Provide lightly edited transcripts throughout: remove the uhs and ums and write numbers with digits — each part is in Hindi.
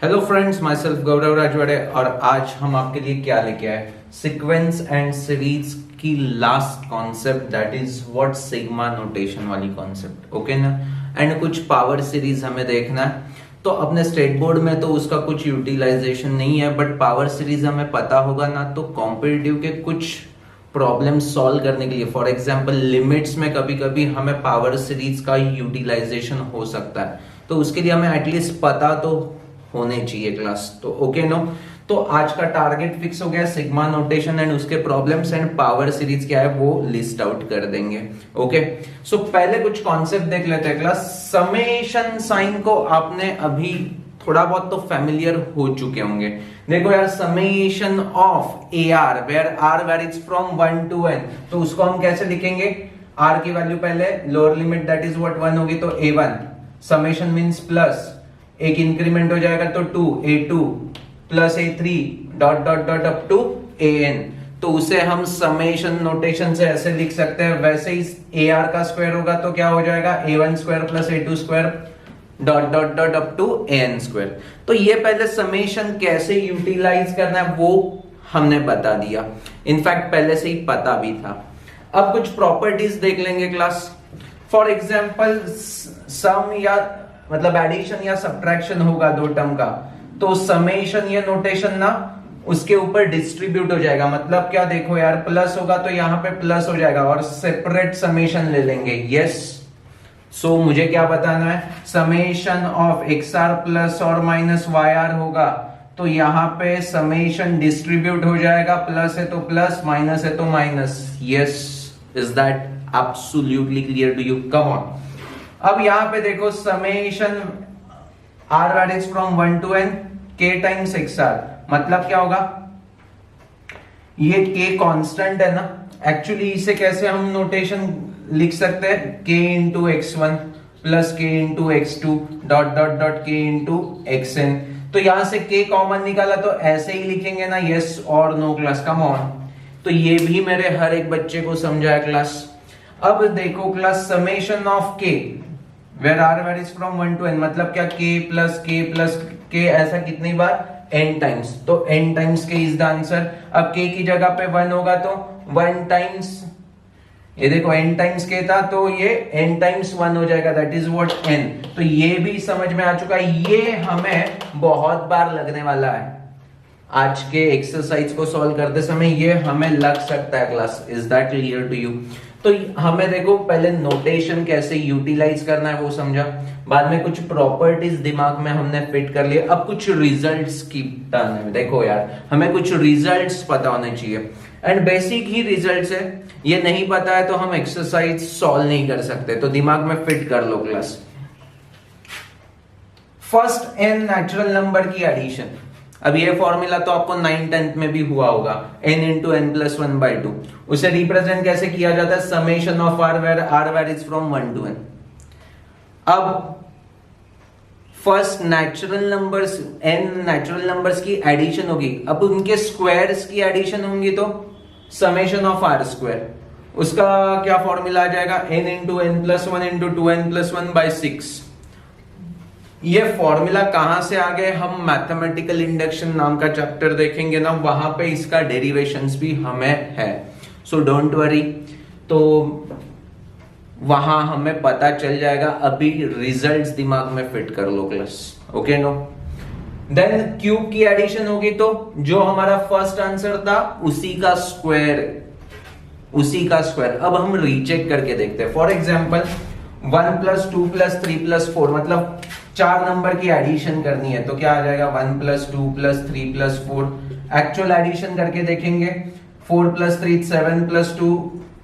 हेलो फ्रेंड्स, माई सेल्फ गौरव राजवाड़े और आज हम आपके लिए क्या लेके आए, सीक्वेंस एंड सीरीज की last concept, that is what sigma notation वाली कॉन्सेप्ट, ओके ना। एंड कुछ पावर सीरीज हमें देखना है। तो अपने स्टेट बोर्ड में तो उसका कुछ यूटिलाइजेशन नहीं है, बट पावर सीरीज हमें पता होगा ना, तो कॉम्पिटिटिव के कुछ प्रॉब्लम सॉल्व करने के लिए, फॉर एग्जांपल लिमिट्स में कभी कभी हमें पावर सीरीज का यूटिलाइजेशन हो सकता है, तो उसके लिए हमें एटलीस्ट पता तो होने चाहिए क्लास। तो ओके नो, तो आज का टारगेट फिक्स हो गया, सिग्मा नोटेशन एंड उसके प्रॉब्लम्स एंड पावर सीरीज क्या है वो लिस्ट आउट कर देंगे। ओके सो पहले कुछ कॉन्सेप्ट देख लेते हैं क्लास। समेशन साइन को आपने अभी थोड़ा बहुत तो फैमिलियर हो चुके होंगे। देखो यार, summation of a r where r varies from 1 to n, तो उसको हम कैसे लिखेंगे? आर की वैल्यू पहले lower limit that is what 1 होगी, तो a1 समेशन मींस प्लस एक इंक्रीमेंट हो जाएगा तो 2 a2 प्लस a3 dot dot dot up to an, तो उसे हम समेशन नोटेशन से ऐसे लिख सकते हैं। वैसे ही ar का स्क्वायर होगा तो क्या हो जाएगा, a1 square plus a2 square dot dot dot up to an square. तो ये पहले समेशन कैसे यूटिलाइज करना है वो हमने बता दिया, इनफैक्ट पहले से ही पता भी था। अब कुछ प्रॉपर्टीज देख लेंगे क्लास। फॉर एग्जाम्पल सम या मतलब एडिशन या सब्ट्रैक्शन होगा दो टर्म का, तो समेशन या नोटेशन ना उसके ऊपर डिस्ट्रीब्यूट हो जाएगा। मतलब क्या, देखो यार, प्लस होगा तो यहां पे प्लस हो जाएगा और सेपरेट समेशन ले लेंगे। यस, सो मुझे क्या बताना है, summation of x r plus और माइनस वाई आर होगा, तो यहां पे समेशन डिस्ट्रीब्यूट हो जाएगा, प्लस है तो प्लस, माइनस है तो minus. Yes, is that absolutely clear to you? Come on. अब यहां पे देखो, summation r varies from 1 to n k times x r, मतलब क्या होगा, ये k कांस्टेंट है ना, एक्चुअली इसे कैसे हम नोटेशन लिख सकते हैं, k into x1 plus k into x2 dot dot dot k into xn। तो यहां से k कॉमन निकाला तो ऐसे ही लिखेंगे ना, यस और नो क्लास, कम ऑन। तो ये भी मेरे हर एक बच्चे को समझाया क्लास। अब देखो class, summation of k where r varies from 1 to n, मतलब क्या, k प्लस k ऐसा कितनी बार, n टाइम्स, तो n times k is the answer. अब k की जगह पे 1 होगा तो 1 टाइम्स, ये देखो n टाइम्स k था तो ये n टाइम्स 1 हो जाएगा, दैट इज व्हाट n। तो ये भी समझ में आ चुका है, ये हमें बहुत बार लगने वाला है आज के एक्सरसाइज को सॉल्व करते समय, ये हमें लग सकता है class. Is that clear to you? तो हमें देखो पहले नोटेशन कैसे यूटिलाइज करना है वो समझा, बाद में कुछ प्रॉपर्टीज दिमाग में हमने फिट कर लिए, अब कुछ रिजल्ट्स की टर्न है। देखो यार, हमें कुछ रिजल्ट्स पता होने चाहिए एंड बेसिक ही रिजल्ट्स है, ये नहीं पता है तो हम एक्सरसाइज सॉल्व नहीं कर सकते, तो दिमाग में फिट कर लो class. First n natural number की एडिशन, अब ये फॉर्मूला तो आपको 9th 10th में भी हुआ होगा, n इंटू एन प्लस 1/2, उसे रिप्रेजेंट कैसे किया जाता है, summation of r where r varies from 1 to n। अब first natural numbers, n natural numbers की एडिशन होगी, अब उनके स्क्वायर्स की एडिशन होंगी तो समेशन ऑफ आर स्क्वायर, उसका क्या फॉर्मूला आ जाएगा, n into N plus 1 into 2n plus 1/6। ये फॉर्मूला कहां से आ गए, हम मैथमेटिकल इंडक्शन नाम का चैप्टर देखेंगे ना, वहां पे इसका डेरिवेशंस भी हमें है, सो डोंट वरी, तो वहां हमें पता चल जाएगा। अभी रिजल्ट्स दिमाग में फिट कर लो class, okay no. Then cube की एडिशन होगी तो जो हमारा फर्स्ट आंसर था उसी का स्क्वायर, उसी का स्क्वायर। अब हम रीचेक करके देखते हैं। For example 1 plus 2 plus 3 plus 4, मतलब 4 नंबर की एडिशन करनी है तो क्या आ जाएगा, 1 plus 2 plus 3 plus 4। Actual addition करके देखेंगे, 4 प्लस 3 7 प्लस 2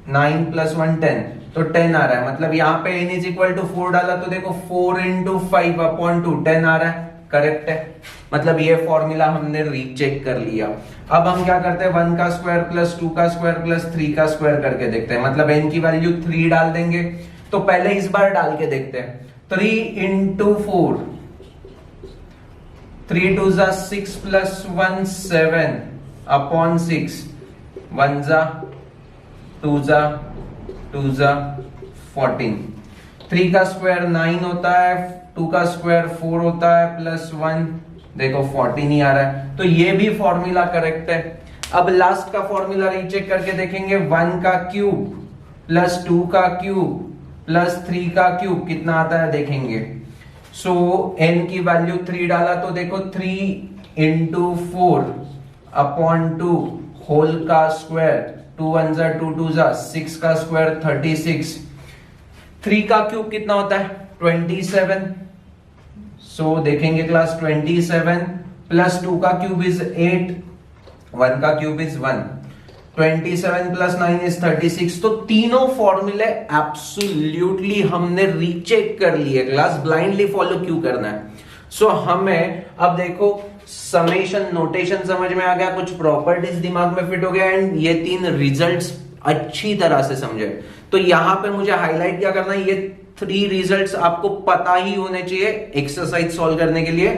9 प्लस 1 10, तो 10 आ रहा है। मतलब यहाँ पे n इज इक्वल टू 4 डाला तो देखो 4 इंटू 5 अपॉन 2 10 आ रहा है, करेक्ट है। मतलब ये फॉर्मूला हमने रीचेक कर लिया। अब हम क्या करते हैं, 1 का स्क्वायर प्लस 2 का स्क्वायर प्लस 3 का स्क्वायर करके देखते हैं, मतलब n की वैल्यू 3 डाल देंगे। तो पहले इस बार डाल के देखते हैं, 3 इंटू 4, 3 2 जा 6 प्लस 1 7 अपॉन 6, 1 जा 2 जा 2 जा 14। 3 का स्क्वायर 9 होता है, 2 का स्क्वायर 4 होता है, प्लस 1 देखो 14 ही आ रहा है, तो ये भी फॉर्मूला करेक्ट है। अब लास्ट का फॉर्मूला रीचेक करके देखेंगे, 1 का क्यूब प्लस 2 का क्यूब प्लस 3 का क्यूब कितना आता है देखेंगे। सो n की वैल्यू 3 डाला तो देखो 3 इंटू 4 अपॉन 2 होल का स्क्वायर, 2 1 जा 2 2 जा 6 का स्क्वायर 36। 3 का क्यूब कितना होता है 27। सो देखेंगे क्लास 27 प्लस 2 का क्यूब इज 8, 1 का क्यूब इज 1, 27 प्लस 9 इज 36। तो तीनों फॉर्मूले एब्सोल्युटली हमने रीचेक कर लिए क्लास, ब्लाइंडली फॉलो क्यों करना है। सो हमें अब देखो समेशन नोटेशन समझ में आ गया, कुछ प्रॉपर्टीज दिमाग में फिट हो गया एंड ये 3 रिजल्ट्स अच्छी तरह से समझे। तो यहां पे मुझे हाईलाइट क्या करना है, ये 3 रिजल्ट्स आपको पता ही होने चाहिए एक्सरसाइज सॉल्व करने के लिए,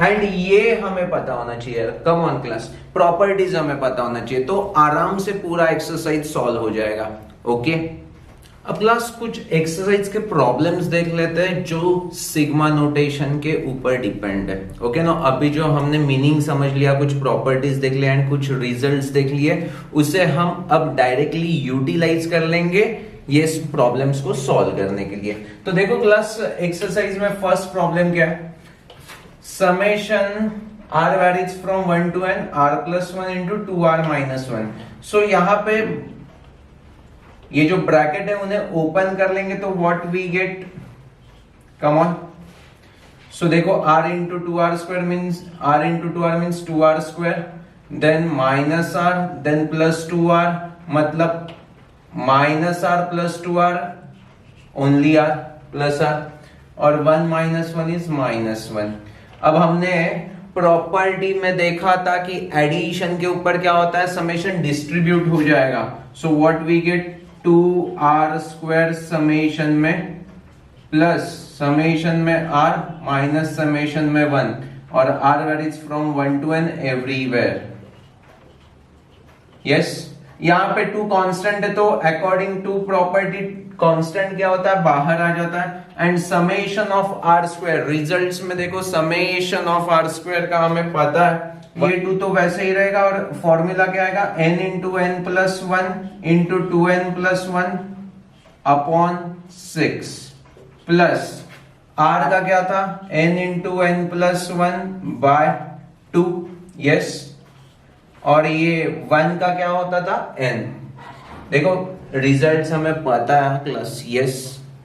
एंड ये हमें पता होना चाहिए, कम ऑन क्लास प्रॉपर्टीज हमें पता होना चाहिए, तो आराम से पूरा एक्सरसाइज सॉल्व हो जाएगा। ओके, अब क्लास कुछ एक्सरसाइज के प्रॉब्लम्स देख लेते हैं जो सिग्मा नोटेशन के ऊपर डिपेंड है। ओके ना, अभी जो हमने मीनिंग समझ लिया, कुछ प्रॉपर्टीज देख लिया एंड कुछ रिजल्ट्स देख लिए, उसे हम अब डायरेक्टली यूटिलाइज कर लेंगे ये प्रॉब्लम्स को सॉल्व करने के लिए। तो देखो क्लास एक्सरसाइज में फर्स्ट प्रॉब्लम क्या है, summation r varies from 1 to n r plus 1 into 2r minus 1। सो यहाँ पे ये जो ब्रैकेट है उन्हें ओपन कर लेंगे तो what we get, come on. So देखो r into 2r square means r into 2r means 2r square, then minus r, then plus 2r, मतलब minus r plus 2r only r plus r, और 1 minus 1 is minus 1। अब हमने प्रॉपर्टी में देखा था कि एडिशन के ऊपर क्या होता है, समेशन डिस्ट्रीब्यूट हो जाएगा। So what we get 2r square summation में प्लस समेशन में r माइनस समेशन में 1, और r varies from 1 to n everywhere. Yes, यहाँ पे 2 कांस्टेंट है तो अकॉर्डिंग टू प्रॉपर्टी कांस्टेंट क्या होता है, बाहर आ जाता है। And summation of r square, results में देखो समेशन ऑफ आर स्क्वायर का हमें पता है, ये 2 तो वैसे ही रहेगा, और फॉर्मूला क्या आएगा, n into N plus 1 into 2n plus 1 upon 6 plus r का क्या था, n into N plus 1 by 2। Yes, और ये 1 का क्या होता था, n। देखो रिजल्ट्स हमें पता है क्लास, यस,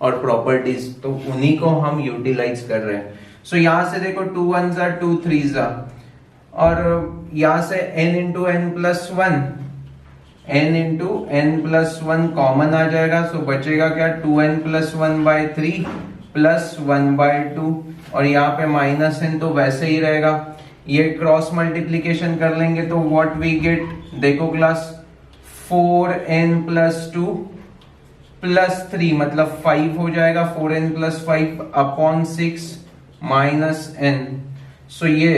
और प्रॉपर्टीज तो उन्हीं को हम यूटिलाइज कर रहे हैं। सो यहां से देखो 2 1 जा 2 3 जा, और यहां से n into N plus 1, n into N plus 1 common आ जाएगा। सो बचेगा क्या, 2n plus 1 bye 3 plus 1 by 2, और यहाँ पे माइनस n तो वैसे ही रहेगा। ये क्रॉस मल्टीप्लीकेशन कर लेंगे तो व्हाट वी गेट, देखो क्लास 4n प्लस 2 प्लस 3 मतलब 5 हो जाएगा, 4n plus 5 upon 6 minus n। सो ये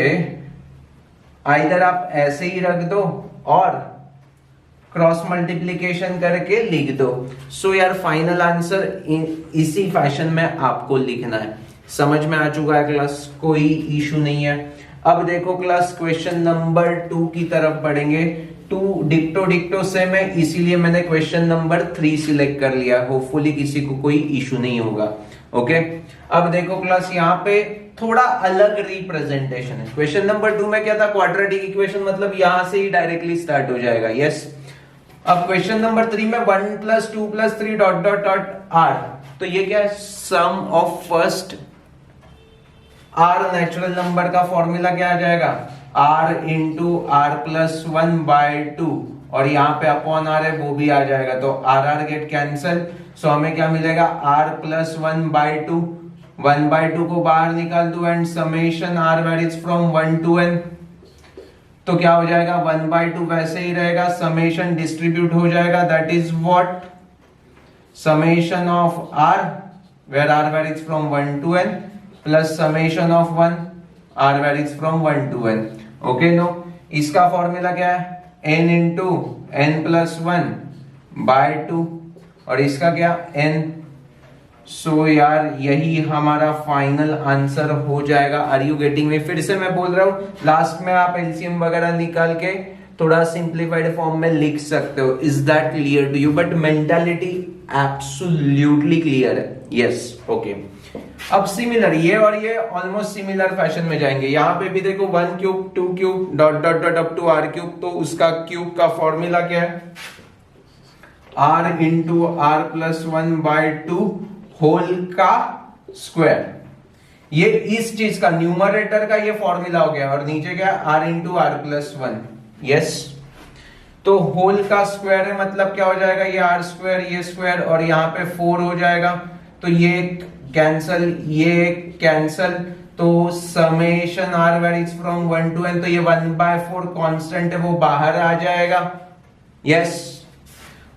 आइदर आप ऐसे ही रख दो और क्रॉस मल्टीप्लीकेशन करके लिख दो। सो यार फाइनल आंसर इसी फैशन में आपको लिखना है। समझ में आ चुका है क्लास, कोई इशू नहीं है। अब देखो क्लास क्वेश्चन नंबर 2 की तरफ बढ़ेंगे। 2 डिक्टो डिक्टो से मैं इसीलिए मैंने क्वेश्चन नंबर 3 सिलेक्ट कर लिया, होपफुली किसी को कोई इशू नहीं होगा। ओके, अब देखो क्लास यहाँ पे थोड़ा अलग रिप्रेजेंटेशन है। क्वेश्चन नंबर 2 में क्या था, क्वाड्रेटिक इक्वेशन, मतलब यहां से ही डायरेक्टली स्टार्ट हो जाएगा। यस, अब क्वेश्चन नंबर 3 में 1 plus 2 plus 3 dot dot dot R, तो ये क्या है, sum of first R natural number का फॉर्मूला क्या आ जाएगा, R into are plus 1 by 2, और यहाँ पे अपॉन आर है वो भी आ जाएगा, तो आर आर गेट कैंसल। सो हमें क्या मिलेगा, आर प्लस 1 बाय 2, 1 बाय 2 को बाहर निकाल दो and summation r varies from 1 to n, तो क्या हो जाएगा, 1 बाय 2 वैसे ही रहेगा, समेशन डिस्ट्रीब्यूट हो जाएगा, that is what, summation of r where r varies from 1 to n plus summation of 1 r varies from 1 to n। Okay no, इसका फॉर्मूला क्या है, n into N plus 1 by 2, और इसका क्या, n सो यार यही हमारा फाइनल आंसर हो जाएगा। Are you getting me? फिर से मैं बोल रहा हूं, लास्ट में आप एलसीएम वगैरह निकाल के थोड़ा सिंप्लीफाइड फॉर्म में लिख सकते हो। Is that clear to you? But mentality absolutely clear है। Yes, okay. अब सिमिलर, ये और ये ऑलमोस्ट सिमिलर फैशन में जाएंगे। यहां पे भी देखो 1 cube 2 cube dot dot dot up to r cube, तो उसका क्यूब का फॉर्मूला क्या है? r into are plus 1 by 2 whole का स्क्वायर। ये इस चीज का न्यूमरेटर का ये फॉर्मूला हो गया, और नीचे क्या? r into are plus 1। Yes, तो होल का स्क्वायर है, मतलब क्या हो जाएगा? ये आर स्क्वायर, ये स्क्वायर, और यहाँ पे 4 हो जाएगा, तो ये कैंसल, ये कैंसल, तो summation r varies from 1 to n, तो ये 1/4 कांस्टेंट है, वो बाहर आ जाएगा। यस,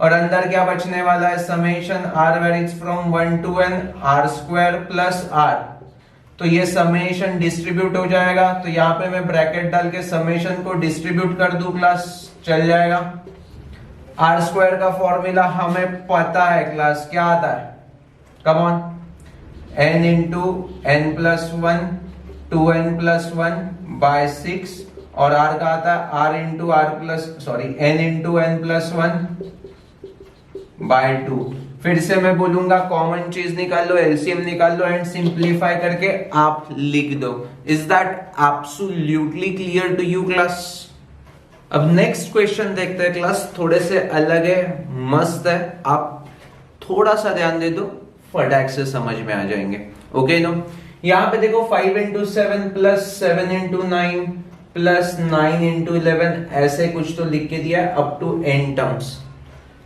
और अंदर क्या बचने वाला है? Summation r varies from 1 to n r square plus r, तो ये समेशन डिस्ट्रीब्यूट हो जाएगा, तो यहाँ पे मैं ब्रैकेट डाल के समेशन को डिस्ट्रीब्यूट कर दूं क्लास, चल जाएगा। आर स्क्वायर का फॉर्मूला हमें पता है क्लास, क्या आता है? Come on, n into N plus 1 2n plus 1 by 6, और r का आता है r into are plus n into N plus 1 by 2। फिर से मैं बोलूंगा, कॉमन चीज निकाल लो, एलसीएम निकाल लो, एंड सिंप्लीफाई करके आप लिख दो। Is that absolutely clear to you class? अब नेक्स्ट क्वेश्चन देखते हैं क्लास, थोड़े से अलग है, मस्त है, आप थोड़ा सा ध्यान दे दो, फटाक से समझ में आ जाएंगे। ओके नो, यहां पे देखो 5 into 7 plus 7 into 9 plus 9 into 11, ऐसे कुछ तो लिख के दिया है अप टू n टर्म्स।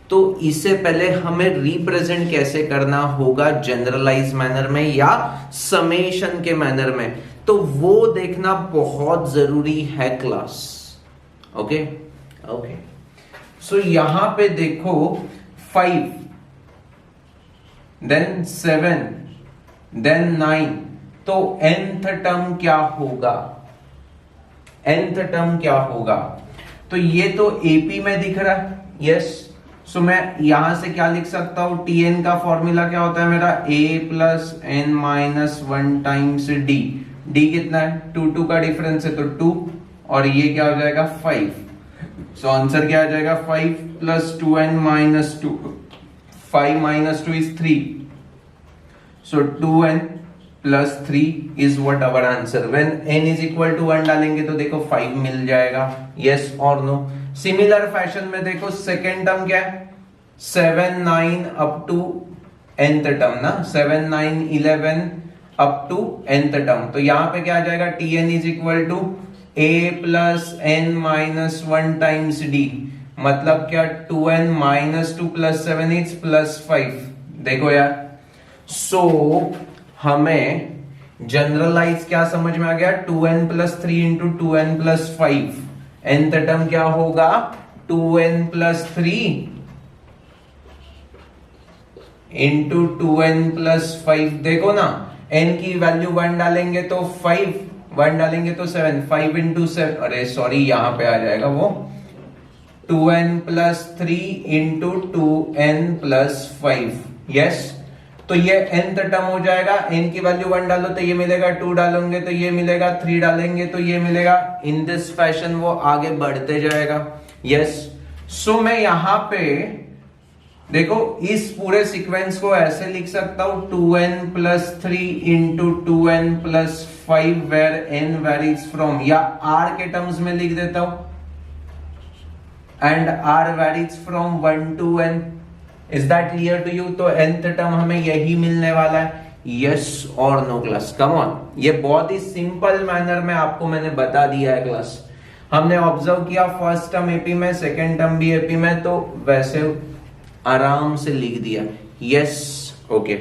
तो इससे पहले हमें रिप्रेजेंट कैसे करना होगा, जनरलाइज मैनर में या समेशन के मैनर में, तो वो देखना बहुत जरूरी है क्लास। ओके ओके, सो यहां पे देखो 5 देन 7 देन 9, तो nth टर्म क्या होगा? nth टर्म क्या होगा? तो ये तो एपी में दिख रहा है। यस, सो मैं यहां से क्या लिख सकता हूं? tn का फॉर्मूला क्या होता है मेरा? a plus n minus 1 times d। d कितना है? 2 का डिफरेंस है, तो 2, और ये क्या हो जाएगा? 5। सो आंसर क्या आ जाएगा? 5 plus 2n minus 2, 5 minus 2 is 3, so 2n plus 3 is what our answer. When n is equal to 1 डालेंगे तो देखो 5 मिल जाएगा। यस और नो? सिमिलर फैशन में देखो सेकेंड टर्म क्या है? 7 9 अप टू nth टर्म ना, 7 9 11 अप टू nth टर्म, तो यहां पे क्या आ जाएगा? tn is equal to a plus n minus 1 times d, मतलब क्या? 2n minus 2 plus 7 is plus 5। देखो यार, सो हमें जनरलाइज क्या समझ में आ गया? 2n plus 3 into 2n plus 5, nth term क्या होगा? 2n plus 3 into 2n plus 5। देखो ना, n की वैल्यू 1 डालेंगे तो 5, 1 डालेंगे तो 7, 5 इंटू 7, अरे सॉरी यहां पे आ जाएगा वो 2n plus 3 into 2n plus 5। Yes, तो ये nth टर्म हो जाएगा। n की वैल्यू 1 डालो तो ये मिलेगा, 2 डालेंगे तो ये मिलेगा, 3 डालेंगे तो ये मिलेगा। इन दिस फैशन वो आगे बढ़ते जाएगा। यस, सो मैं यहां पे देखो इस पूरे सीक्वेंस को ऐसे लिख सकता हूं, 2n plus 3 into 2n plus 5 where n varies from, या r के टर्म्स में लिख देता हूं, and r varies from 1 to n। Is that clear to you? तो nth टर्म हमें यही मिलने वाला है। यस और नो क्लास? कम ऑन, ये बहुत ही सिंपल मैनर में आपको मैंने बता दिया है क्लास। हमने ऑब्जर्व किया फर्स्ट टर्म एपी में, सेकेंड टर्म भी एपी में, तो वैसे आराम से लिख दिया। यस ओके,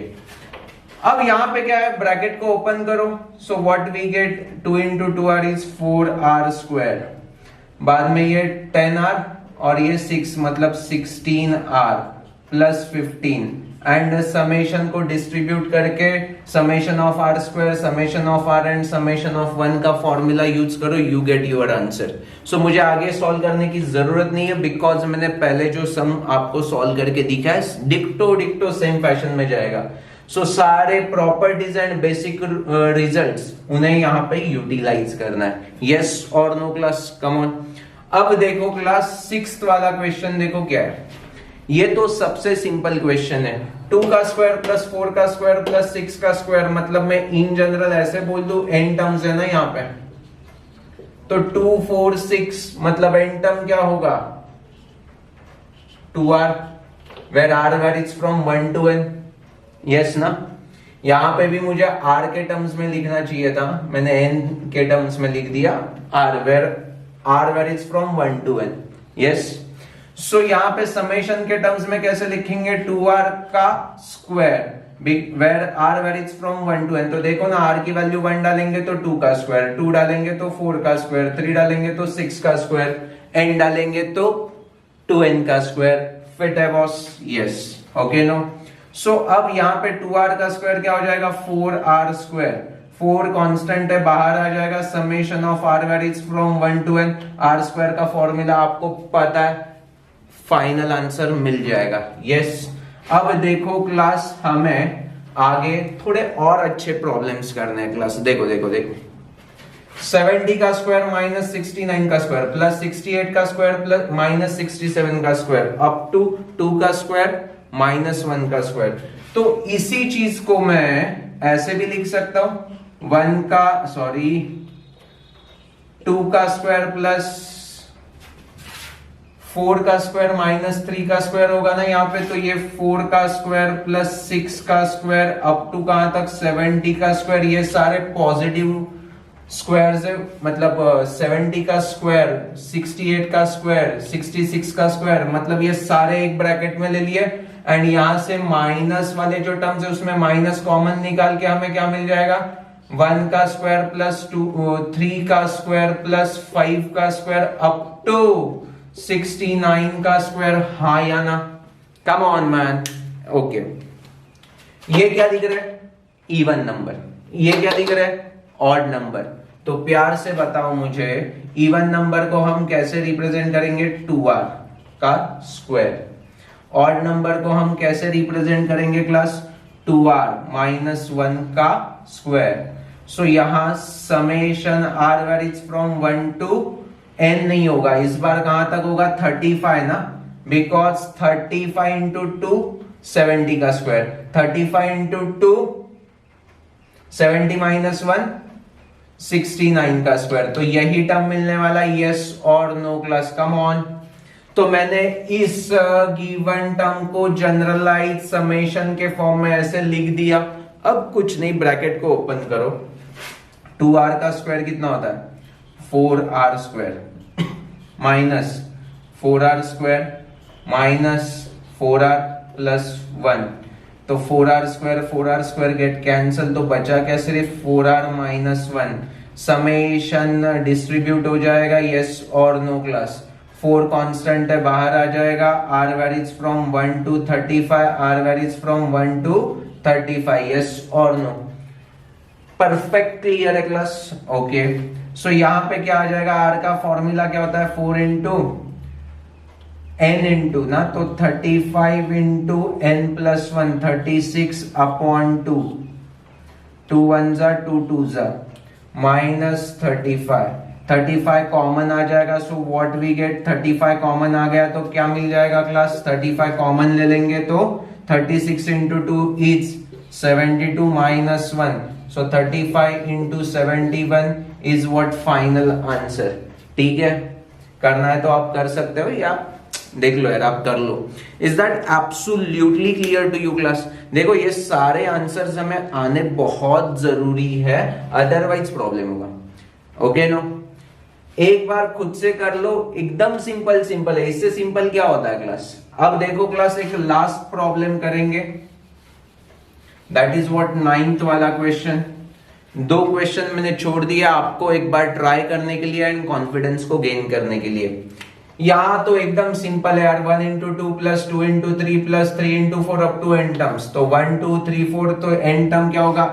अब यहां पे क्या है? ब्रैकेट को ओपन करो, so what we get? 2 into 2r is 4r square, बाद में ये 10r और ये 6, मतलब 16r प्लस 15, एंड समेशन को डिस्ट्रीब्यूट करके summation of r square, summation of r and summation of 1 का फॉर्मूला यूज करो, you get your answer. So मुझे आगे सॉल्व करने की जरूरत नहीं है, बिकॉज मैंने पहले जो सम आपको सॉल्व करके दिखा है डिक्टो डिक्टो सेम फैशन में जाएगा। सो सारे प्रॉपर्टीज एंड बेसिक रिजल्ट्स उन्हें यहाँ पे यूटिलाइज करना है। यस और नो क्लास, कम ऑन। अब देखो क्लास सिक्स्थ वाला क्वेश्चन देखो क्या है। ये तो सबसे सिंपल क्वेश्चन है, 2 का स्क्वायर प्लस 4 का स्क्वायर प्लस 6 का स्क्वायर, मतलब मैं इन जनरल ऐसे बोल दूं, n टर्म्स है ना यहाँ पे, तो 2 4 6 मतलब n टर्म क्या होगा 2r, where r varies from 1 to n। Yes ना, यहां पे भी मुझे r के टर्म्स में लिखना चाहिए था, मैंने n के टर्म्स में लिख दिया r, where r varies from 1 to n। Yes, सो यहां पे समेशन के टर्म्स में कैसे लिखेंगे, 2r का square, where r varies from 1 to n। तो देखो ना, r की वैल्यू 1 डालेंगे तो 2 का स्क्वायर, 2 डालेंगे तो 4 का स्क्वायर, 3 डालेंगे तो 6 का स्क्वायर, n डालेंगे तो 2n का स्क्वायर। फिट है boss? Yes, okay no. So अब यहाँ पे 2r का स्क्वायर क्या हो जाएगा 4r स्क्वायर, 4 कांस्टेंट है बाहर आ जाएगा, summation of r varies from 1 to n, r square का फॉर्मूला आपको पता है, फाइनल आंसर मिल जाएगा। यस, अब देखो क्लास हमें आगे थोड़े और अच्छे प्रॉब्लम्स करने हैं क्लास। देखो देखो देखो, 70 का स्क्वायर माइनस 69 का स्क्वायर प्लस 68 का स्क्वायर प्लस माइनस 67 का स्क्वायर अप टू 2 का स्क्वायर माइनस 1 का स्क्वायर। तो इसी चीज को मैं ऐसे भी लिख सकता हूं, 2 का स्क्वायर प्लस 4 का स्क्वायर माइनस 3 का स्क्वायर होगा ना यहाँ पे, तो ये 4 का स्क्वायर प्लस 6 का स्क्वायर अप टू कहां तक 70 का स्क्वायर, ये सारे पॉजिटिव स्क्वायर्स है, मतलब 70 का स्क्वायर, 68 का स्क्वायर, 66 का स्क्वायर, मतलब ये सारे एक ब्रैकेट में ले लिए। एंड यहां से माइनस वाले जो टर्म्स है उसमें माइनस कॉमन निकाल के हमें क्या मिल जाएगा, 1 का स्क्वायर प्लस 3 का स्क्वायर प्लस 5 का स्क्वायर अप टू 69 का स्क्वायर। हाँ या ना, कम ऑन मैन। ओके, ये क्या दिख रहा है, इवन नंबर, ये क्या दिख रहा है, ऑड नंबर। तो प्यार से बताओ मुझे, इवन नंबर को हम कैसे रिप्रेजेंट करेंगे, 2r का स्क्वायर। ऑड नंबर को हम कैसे रिप्रेजेंट करेंगे क्लास, 2r माइनस 1 का स्क्वायर। सो यहां summation r varies from 1 to n नहीं होगा, इस बार कहां तक होगा 35 ना, बिकॉज 35 इंटू 2 70 का स्क्वायर, 35 इंटू 2 70 माइनस 1 69 का स्क्वायर। तो यही टर्म मिलने वाला, यस और नो क्लास, कम ऑन। तो मैंने इस गिवन टर्म को जनरलाइज समेशन के फॉर्म में ऐसे लिख दिया। अब कुछ नहीं, ब्रैकेट को ओपन करो, 2r का स्क्वायर कितना होता है 4r square minus 4r square minus 4r plus 1, तो 4r स्क्वायर गेट कैंसल, तो बचा क्या सिर्फ 4r माइनस 1। समेशन डिस्ट्रीब्यूट हो जाएगा, यस और नो क्लास। 4 कांस्टेंट है बाहर आ जाएगा, r varies from 1 to 35, r varies from 1 to 35, yes और नो। परफेक्ट क्लियर है क्लास? ओके, सो यहां पे क्या आ जाएगा, r का फॉर्मूला क्या होता है 4 इंटू n इंटू ना, तो 35 इंटू n प्लस 1, 36 अपॉन 2, 2 1 जा 2 2 जा माइनस 35 कॉमन आ जाएगा। So what we get, 35 common आ गया तो क्या मिल जाएगा क्लास, 35 कॉमन ले लेंगे तो 36 into 2 is 72 minus 1, so 35 into 71 is what final answer. ठीक है, करना है तो आप कर सकते हो, या देख लो यार, आप कर लो। Is that absolutely clear to you class? देखो ये सारे आंसर्स हमें आने बहुत जरूरी है, अदरवाइज प्रॉब्लम होगा। ओके नो, एक बार खुद से कर लो, एकदम सिंपल सिंपल है, इससे सिंपल क्या होता है क्लास। अब देखो क्लास, एक लास्ट प्रॉब्लम करेंगे, दैट इज व्हाट 9th वाला क्वेश्चन। 2 क्वेश्चन मैंने छोड़ दिया आपको एक बार ट्राई करने के लिए एंड कॉन्फिडेंस को गेन करने के लिए। यहां तो एकदम सिंपल है यार, 1 into 2 plus 2 into 3 plus 3 into 4 up to n terms, तो 1 2 3 4, तो n टर्म क्या होगा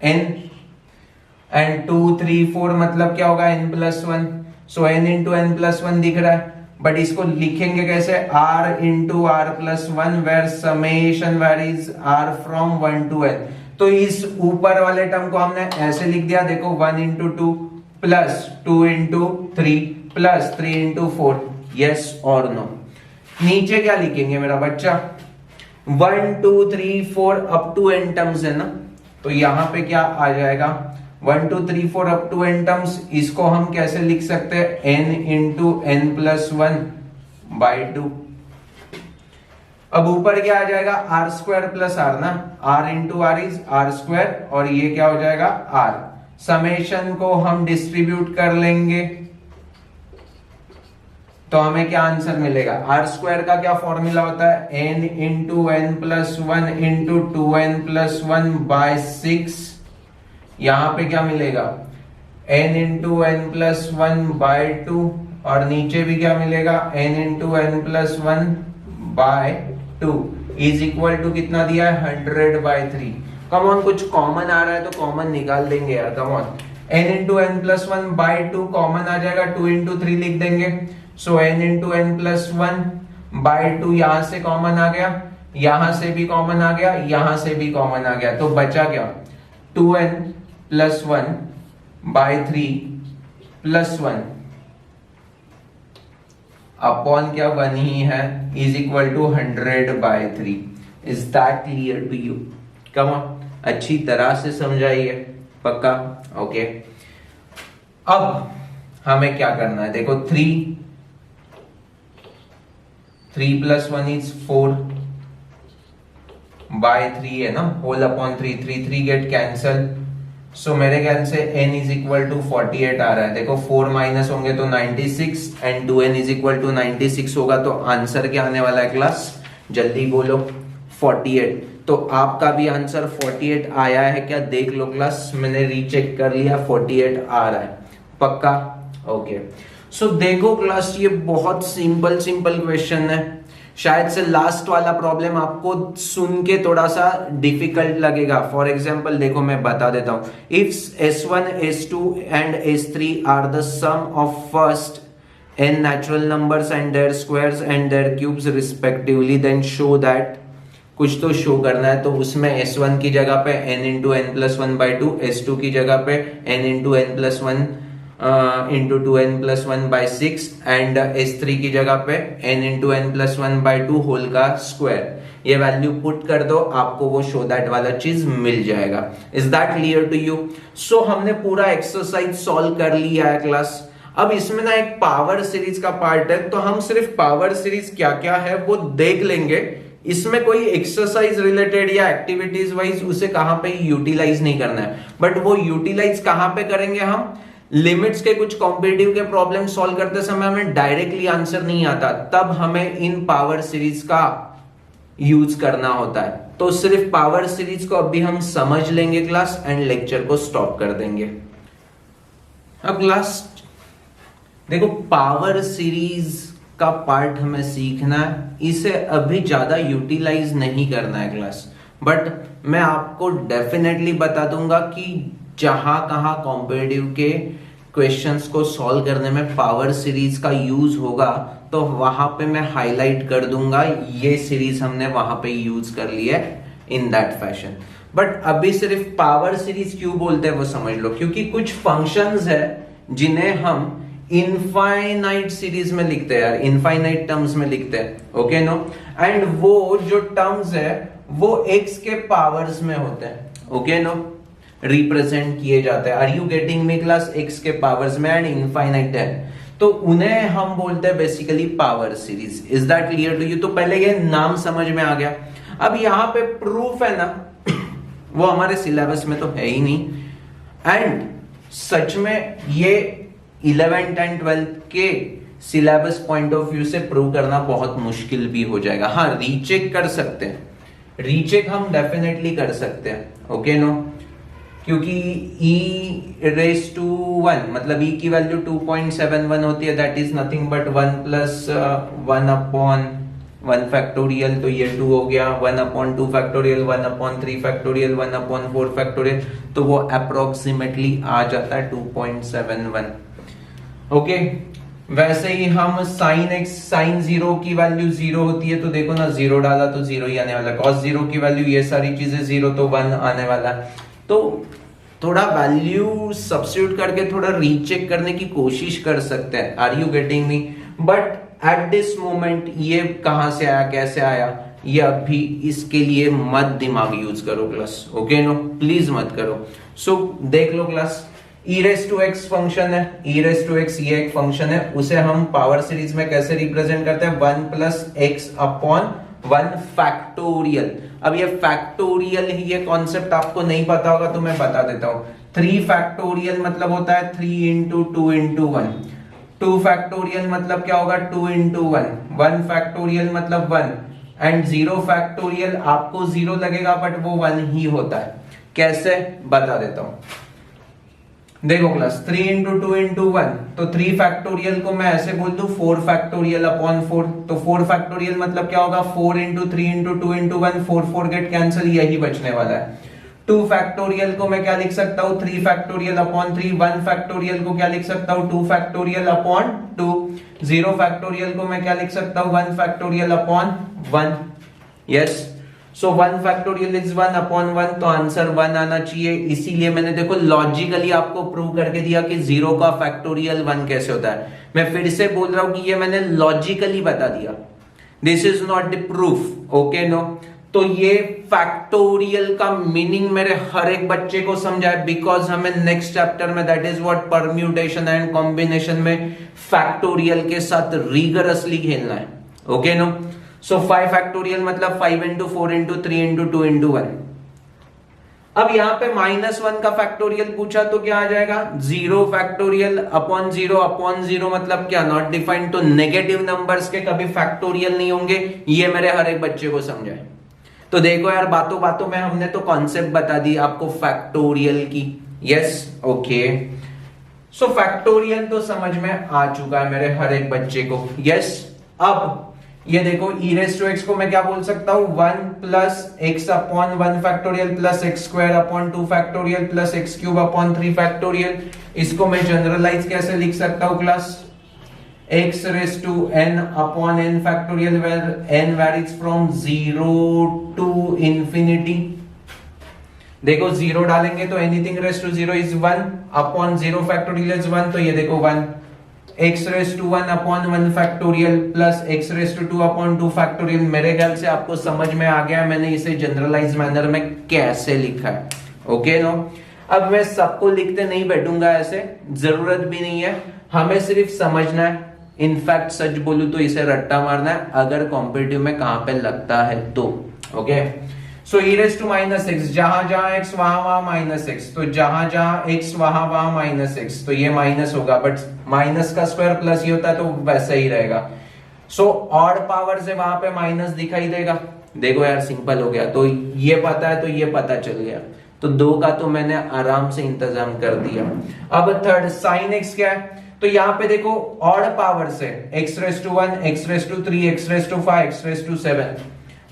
n, एंड 2 3 4 मतलब क्या होगा n plus 1, so n into n plus 1 दिख रहा है। बट इसको लिखेंगे कैसे, r into are plus one, where summation varies r from 1 to n। तो इस ऊपर वाले टर्म को हमने ऐसे लिख दिया, देखो 1 into 2 plus 2 into 3 plus 3 into 4, yes और नो। नीचे क्या लिखेंगे मेरा बच्चा, 1 2 3 4 अप टू n टर्म्स है ना, तो यहां पे क्या आ जाएगा 1 2 3 4 अप टू n टर्म्स। इसको हम कैसे लिख सकते हैं, n into n plus 1 by 2। अब ऊपर क्या आ जाएगा, आर स्क्वायर प्लस आर ना, r into r is r square, और ये क्या हो जाएगा आर। समेशन को हम डिस्ट्रीब्यूट कर लेंगे तो हमें क्या आंसर मिलेगा, आर स्क्वायर का क्या फॉर्मूला होता है, n into N plus 1 into 2n plus 1 by 6। यहां पे क्या मिलेगा, n into N plus 1 by 2, और नीचे भी क्या मिलेगा, n into N plus 1 by 2 is equal to कितना दिया है, 100 बाय 3। कम ऑन, कुछ कॉमन आ रहा है तो कॉमन निकाल देंगे यार, come on. n into N plus 1 by 2 common आ जाएगा, 2 इंटू 3 लिख देंगे, so n into N plus 1 by 2 यहां से कॉमन आ गया, यहां से भी कॉमन आ गया, यहां से भी कॉमन आ गया, तो बचा क्या, 2n plus 1 bye 3 plus 1 upon क्या 1 ही है, is equal to 100 by 3। Is that clear to you? Come on, अच्छी तरह से समझाइए, पक्का? ओके। अब हमें क्या करना है, देखो 3 प्लस 1 इज 4 बाय 3 है ना, होल अपॉन 3, 3 गेट कैंसल, सो मेरे ख्याल से n इज इक्वल टू 48 आ रहा है। देखो 4 माइनस होंगे तो 96 and 2n is equal to 96 होगा, तो आंसर क्या आने वाला है क्लास, जल्दी बोलो, 48। तो आपका भी आंसर 48 आया है क्या, देख लो क्लास, मैंने रीचेक कर लिया, 48 आ रहा है, पक्का? ओके। सो देखो क्लास, ये बहुत सिंपल क्वेश्चन है। शायद से लास्ट वाला प्रॉब्लम आपको सुन के थोड़ा सा डिफिकल्ट लगेगा। फॉर एग्जांपल देखो, मैं बता देता हूं, if s1 s2 and s3 are the sum of first n natural numbers and their squares and their cubes respectively, then show that, कुछ तो शो करना है, तो उसमें s1 की जगह पे n into N plus 1 by 2, s2 की जगह पे n into N plus 1 into 2n plus 1 by 6 and s3 की जगह पे n into N plus 1 by 2 whole का स्क्वायर, ये वैल्यू पुट कर दो, आपको वो शो दैट वाला चीज मिल जाएगा। Is that clear to you? So हमने पूरा एक्सरसाइज सॉल्व कर लिया है क्लास। अब इसमें ना एक पावर सीरीज का पार्ट है, तो हम सिर्फ पावर सीरीज क्या क्या है वो देख लेंगे। इसमें कोई एक्सरसाइज रिलेटेड या एक्टिविटीज वाइज उसे कहां पे यूटिलाइज नहीं करना है, बट वो यूटिलाइज कहां पे करेंगे, हम लिमिट्स के कुछ कॉम्पिटिटिव के प्रॉब्लम सॉल्व करते समय हमें डायरेक्टली आंसर नहीं आता, तब हमें इन पावर सीरीज का यूज करना होता है। तो सिर्फ पावर सीरीज को अभी हम समझ लेंगे क्लास, एंड लेक्चर को स्टॉप कर देंगे। अब क्लास देखो, पावर सीरीज का पार्ट हमें सीखना है, इसे अभी ज्यादा यूटिलाइज नहीं करना है क्लास, बट मैं आपको डेफिनेटली बता दूंगा कि जहां कहां कॉम्पिटिटिव के क्वेश्चंस को सॉल्व करने में पावर सीरीज का यूज होगा, तो वहां पे मैं हाईलाइट कर दूंगा, ये सीरीज हमने वहां पे यूज कर लिया है इन दैट फैशन। बट अभी सिर्फ पावर सीरीज क्यों बोलते हैं वो समझ लो, क्योंकि कुछ फंक्शंस है जिन्हें हम इनफाइनाइट सीरीज में लिखते हैं यार, इनफाइनाइट टर्म्स में लिखते हैं, ओके नो, एंड वो जो टर्म्स है वो x के पावर्स में होते हैं, ओके नो, रिप्रेजेंट किए जाते हैं। Are you getting me class? x के पावर्स में एंड इनफाइनाइट है, तो उन्हें हम बोलते हैं basically power series. Is that clear to you? तो पहले ये नाम समझ में आ गया। अब यहां पे प्रूफ है ना, वो हमारे सिलेबस में तो है ही नहीं, एंड सच में ये 11th एंड 12th के सिलेबस पॉइंट ऑफ व्यू से प्रूव करना बहुत मुश्किल भी हो जाएगा। हाँ, रीचेक कर सकते हैं, रीचेक हम डेफिनेटली कर सकते हैं, ओके नो, क्योंकि e रेस टू 1 मतलब e की वैल्यू 2.71 होती है, that is nothing but 1 plus 1 upon 1 factorial, तो ये 2 हो गया, 1 upon 2 factorial, 1 upon 3 factorial, 1 upon 4 factorial, तो वो अप्रोक्सीमेटली आ जाता है 2.71, ओके। वैसे ही हम साइन एक्स साइन जीरो की वैल्यू जीरो होती है, तो देखो ना जीरो डाला तो जीरो ही आने वाला, कॉस जीरो की वैल्यू ये सारी चीजें जीरो तो वन आने वाला। तो थोड़ा वैल्यू सब्स्टिट्यूट करके थोड़ा रीचेक करने की कोशिश कर सकते हैं, are you getting me? But at this moment ये कहां से आया कैसे आया ये अभी इसके लिए मत दिमाग यूज करो क्लास, ओके नो, प्लीज मत करो। सो देख लो class, e raise to x function है, e रेस टू एक्स ये एक फंक्शन है, उसे हम पावर सीरीज में कैसे रिप्रेजेंट करते हैं, one plus x upon one factorial. अब ये फैक्टोरियल ही ये कॉन्सेप्ट आपको नहीं पता होगा तो मैं बता देता हूं। 3 फैक्टोरियल मतलब होता है 3 इंटू 2 इंटू 1, 2 फैक्टोरियल मतलब क्या होगा 2 इंटू 1, 1 फैक्टोरियल मतलब 1, एंड 0 फैक्टोरियल आपको 0 लगेगा बट वो 1 ही होता है। कैसे बता देता हूं, देखो क्लास 3 इंटू 2 इंटू 1, तो 3 फैक्टोरियल को मैं ऐसे बोल दूं 4 फैक्टोरियल अपॉन 4, तो 4 फैक्टोरियल मतलब क्या होगा 4 into 3 into 2 into 1, 4 4 get cancel, यही बचने वाला है। 2 फैक्टोरियल को मैं क्या लिख सकता हूं 3 फैक्टोरियल अपॉन 3, 1 फैक्टोरियल को क्या लिख सकता हूं 2 फैक्टोरियल अपॉन 2, 0 फैक्टोरियल को मैं क्या लिख सकता हूं 1 factorial upon 1। Yes, so 1 factorial is 1 upon 1, तो आंसर 1 आना चाहिए। इसीलिए मैंने देखो लॉजिकली आपको प्रूव करके दिया कि 0 का फैक्टोरियल 1 कैसे होता है। मैं फिर से बोल रहा हूं कि ये मैंने लॉजिकली बता दिया, this is not the proof, okay no. तो ये फैक्टोरियल का मीनिंग मेरे हर एक बच्चे को समझाए, बिकॉज हमें नेक्स्ट चैप्टर में that is what permutation and combination में फैक्टोरियल के साथ रिगरसली खेलना है, ओके नो। सो 5 फैक्टोरियल मतलब 5 इंटू 4 इंटू 3 इंटू 2 इंटू 1। अब यहां पे -1 का फैक्टोरियल पूछा तो क्या आ जाएगा 0 फैक्टोरियल अपॉन 0 मतलब क्या नॉट डिफाइंड, तो नेगेटिव नंबर्स के कभी फैक्टोरियल नहीं होंगे, ये मेरे हर एक बच्चे को समझाए। तो देखो यार बातों बातों में हमने तो कॉन्सेप्ट बता दी आपको फैक्टोरियल की। यस, ओके, सो फैक्टोरियल तो समझ में आ चुका है मेरे हर एक बच्चे को। यस, अब ये देखो e रेस टू x को मैं क्या बोल सकता हूं 1 plus x upon 1 factorial plus x square upon 2 factorial plus x cube upon 3 factorial. इसको मैं जनरलाइज कैसे लिख सकता हूं class, x raise to n upon n factorial where n varies from 0 to infinity. देखो 0 डालेंगे तो anything raise to 0 is 1 upon 0 factorial is 1, तो ये देखो 1, x raise to 1 upon 1 factorial plus x raise to 2 upon 2 factorial. मेरे ख्याल से आपको समझ में आ गया मैंने इसे जनरलाइज मैनर में कैसे लिखा है, ओके नो। अब मैं सबको लिखते नहीं बैठूंगा, ऐसे जरूरत भी नहीं है, हमें सिर्फ समझना है। इनफैक्ट सच बोलूं तो इसे रट्टा मारना है अगर कॉम्पिटिटिव में कहां पे लगता है तो, okay. So e raise to -x, जहां जहां x वहां -x, तो जहां जहां x वहां -x, तो ये माइनस होगा, बट माइनस का स्क्वायर प्लस ही होता है तो वैसा ही रहेगा। सो ऑड पावर से वहां पे माइनस दिखाई देगा। देखो यार सिंपल हो गया, तो ये पता है तो ये पता चल गया, तो 2 का तो मैंने आराम से इंतजाम कर दिया। अब थर्ड साइन x क्या है, तो यहाँ पे देखो ऑड पावर से x raise to 1, x raise to 3, x raise to 5, x raise to 7,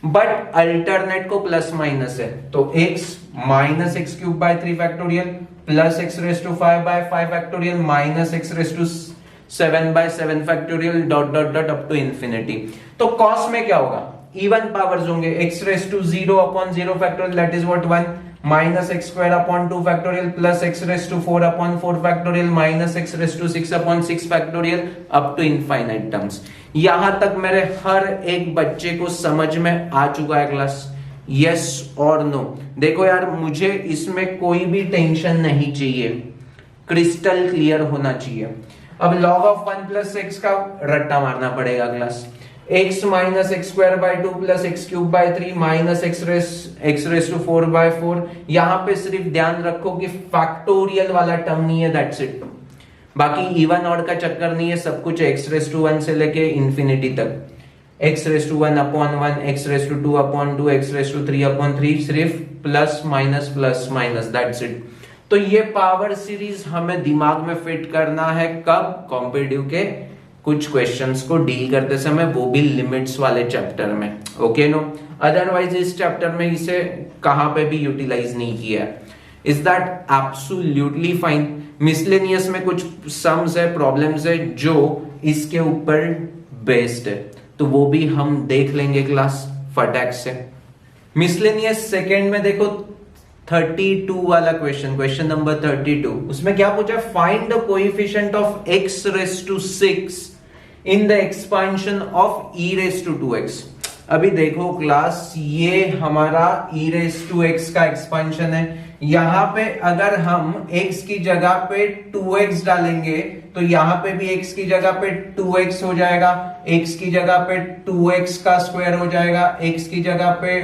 but alternate को प्लस माइनस है, तो x minus x cube by 3 factorial plus x raise to 5 by 5 factorial minus x raise to 7 by 7 factorial dot dot dot up to infinity. तो कॉस में क्या होगा, इवन पावर्स होंगे, x raise to 0 upon 0 factorial that is what 1 minus x square upon 2 factorial plus x raise to 4 upon 4 factorial minus x raise to 6 upon 6 factorial up to infinite terms. यहां तक मेरे हर एक बच्चे को समझ में आ चुका है क्लास, यस और नो। देखो यार मुझे इसमें कोई भी टेंशन नहीं चाहिए, क्रिस्टल क्लियर होना चाहिए। अब लॉग ऑफ 1 प्लस एक्स का रट्टा मारना पड़ेगा class, x minus x square by 2 plus x cube by 3 minus x raise to 4 by 4। यहां पे सिर्फ ध्यान रखो कि फैक्टोरियल वाला टर्म नहीं है, दैट्स इट। बाकी इवन ऑड का चक्कर नहीं है, सब कुछ x रेस टू 1 से लेके इंफिनिटी तक, x raise to 1 upon 1, x raise to 2 upon 2, x raise to 3 upon 3, सिर्फ प्लस माइनस दैट्स इट। तो ये पावर सीरीज हमें दिमाग में फिट करना है कब, कॉम्पिटिटिव के कुछ क्वेश्चंस को डील करते समय, वो भी लिमिट्स वाले चैप्टर में, ओके नो। अदरवाइज इस चैप्टर में इसे कहां पे भी यूटिलाइज नहीं किया है। Is that absolutely fine. Miscellaneous में कुछ सम्स है, प्रॉब्लम्स है जो इसके ऊपर बेस्ड है, तो वो भी हम देख लेंगे क्लास फटाक से। मिसलेनियस सेकेंड में देखो 32 वाला क्वेश्चन नंबर 32, उसमें क्या पूछा? Find the coefficient of x raise to 6 in the expansion of e raise to 2x। अभी देखो क्लास, ये हमारा e रेज टू x का एक्सपांशन है। यहां पे अगर हम x की जगह पे 2x डालेंगे तो यहां पे भी x की जगह पे 2x हो जाएगा, x की जगह पे 2x का स्क्वायर हो जाएगा, x की जगह पे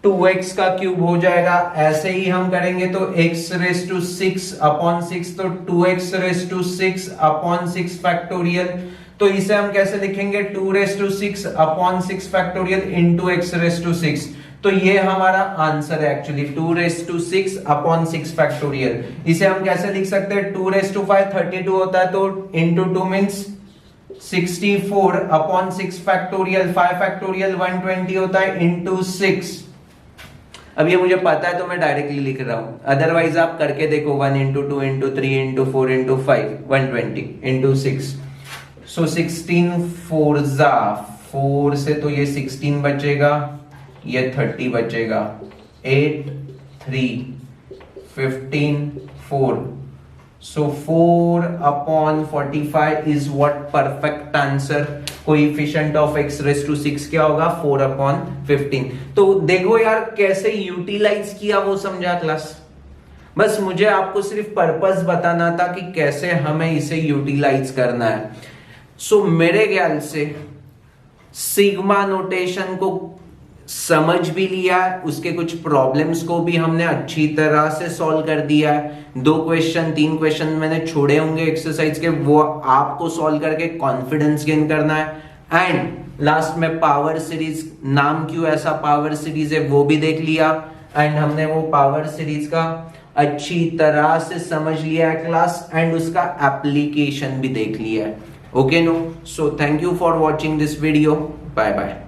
2x का क्यूब हो जाएगा। ऐसे ही हम करेंगे तो x रेज टू 6 अपॉन 6, तो 2x raise to 6 upon 6 factorial. तो इसे हम कैसे लिखेंगे? 2 raise to 6 upon 6 factorial into x raise to 6। तो ये हमारा आंसर है actually 2 raise to 6 upon 6 factorial. इसे हम कैसे लिख सकते हैं? 2 रेज टू 5 32 होता है, तो into 2 means 64 upon 6 factorial, 5 factorial 120 होता है इंटू 6। अब ये मुझे पता है तो मैं डायरेक्टली लिख रहा हूं, अदरवाइज आप करके देखो 1 into 2 into 3 into 4 into 5 120 into 6। सो 16 4 जा 4 से तो ये 16 बचेगा, ये 30 बचेगा, 8 3 15 4। So 4 upon 45 is what perfect answer. Coefficient of x raise to 6 क्या होगा? 4 अपॉन 15। तो देखो यार कैसे यूटिलाइज किया वो समझा क्लास। बस मुझे आपको सिर्फ पर्पस बताना था कि कैसे हमें इसे यूटिलाइज करना है। सो मेरे ख्याल से सिग्मा नोटेशन को समझ भी लिया है, उसके कुछ प्रॉब्लम्स को भी हमने अच्छी तरह से सॉल्व कर दिया है। 2 क्वेश्चन 3 क्वेश्चन मैंने छोड़े होंगे एक्सरसाइज के, वो आपको सॉल्व करके कॉन्फिडेंस गेन करना है। एंड लास्ट में पावर सीरीज, नाम क्यों ऐसा पावर सीरीज है वो भी देख लिया, एंड हमने वो पावर सीरीज का अच्छी तरह से समझ लिया है क्लास, एंड उसका एप्लीकेशन भी देख लिया है। Okay no, so thank you for watching this video, bye bye.